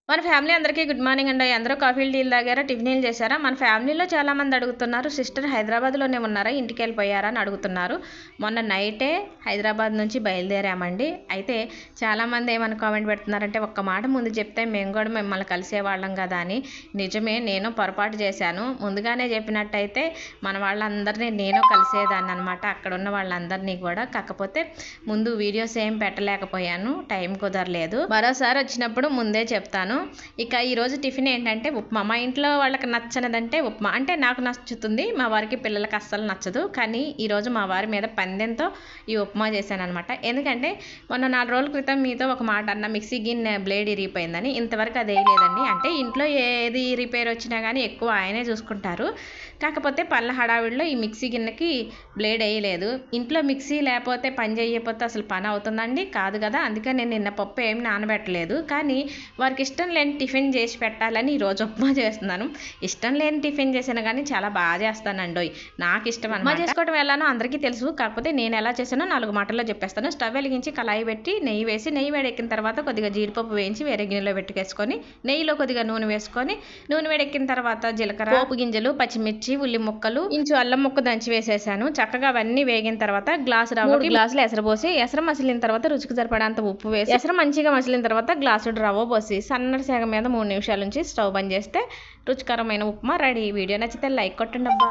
మన ఫ్యామిలీ అందరికీ good morning అండి. అందరూ కాఫీలు టీలు తాగారా, టిఫిన్లు చేశారా? మన ఫ్యామిలీలో చాలామంది అడుగుతున్నారు, సిస్టర్ హైదరాబాద్లోనే ఉన్నారా, ఇంటికి వెళ్ళిపోయారా అని అడుగుతున్నారు. మొన్న నైటే హైదరాబాద్ నుంచి బయలుదేరామండి. అయితే చాలామంది ఏమని కామెంట్ పెడుతున్నారంటే, ఒక్క మాట ముందు చెప్తే మేము కూడా మిమ్మల్ని కలిసేవాళ్ళం కదా అని. నిజమే, నేను పొరపాటు చేశాను. ముందుగానే చెప్పినట్టయితే మన వాళ్ళందరినీ నేను కలిసేదాన్ని అనమాట, అక్కడ ఉన్న వాళ్ళందరినీ కూడా. కాకపోతే ముందు వీడియోస్ ఏం పెట్టలేకపోయాను, టైం కుదరలేదు. మరోసారి వచ్చినప్పుడు ముందే చెప్తాను. ఇక ఈరోజు టిఫిన్ ఏంటంటే ఉప్మా. మా ఇంట్లో వాళ్ళకి నచ్చనిదంటే ఉప్మా. అంటే నాకు నచ్చుతుంది, మా వారికి పిల్లలకి అస్సలు నచ్చదు. కానీ ఈరోజు మా వారి మీద పందెంతో ఈ ఉప్మా చేశాను అనమాట. ఎందుకంటే మొన్న 4 రోజుల క్రితం మీతో ఒక మాట అన్న, మిక్సీ గిన్నె బ్లేడ్ ఇరిగిపోయిందని. ఇంతవరకు అది వేయలేదండి. అంటే ఇంట్లో ఏది రిపేర్ వచ్చినా కానీ ఎక్కువ ఆయనే చూసుకుంటారు. కాకపోతే పళ్ళ హడావిడిలో ఈ మిక్సీ గిన్నెకి బ్లేడ్ వేయలేదు. ఇంట్లో మిక్సీ లేకపోతే పని చేయకపోతే అసలు పని అవుతుందండి? కాదు కదా. అందుకని నేను నిన్న పప్పు ఏమి నానబెట్టలేదు. కానీ వారికి ఇష్టం లేని టిఫిన్ చేసి పెట్టాలని ఈరోజు ఉప్మా చేస్తున్నాను. ఇష్టం లేని టిఫిన్ చేసినా కానీ చాలా బాగా చేస్తానండి. నాకు ఇష్టం అనమాట. ఉప్మా చేసుకోవడం ఎలానో అందరికీ తెలుసు. కాకపోతే నేను ఎలా చేసానో 4 మాటల్లో చెప్పేస్తాను. స్టవ్ వెలిగించి కళాయి పెట్టి నెయ్యి వేసి, నెయ్యి వేడెక్కిన తర్వాత కొద్దిగా జీడిపప్పు వేయించి వేరే గిన్నెలో పెట్టుకేసుకొని, నెయ్యిలో కొద్దిగా నూనె వేసుకొని, నూనె వేడెక్కిన తర్వాత జీలకర్ర, పోపు గింజలు, పచ్చిమిర్చి, ఉల్లి ముక్కలు, ఇంచు అల్లం ముక్క దంచి వేసేసాను. చక్కగా అవన్నీ వేగిన తర్వాత గ్లాసు రవ్వకి 3 గ్లాసులు ఎసరు పోసి, ఎసరు మసిలిన తర్వాత రుచికి సరిపడంత ఉప్పు వేసి, ఎసరు మంచిగా మసిలిన తర్వాత గ్లాసుడు రవ్వ పోసి సన్నటి సేగ మీద 3 నిమిషాల నుంచి స్టవ్ బంద్ చేస్తే రుచికరమైన ఉప్మా రెడీ. వీడియో నచ్చితే లైక్ కొట్టండి అబ్బా.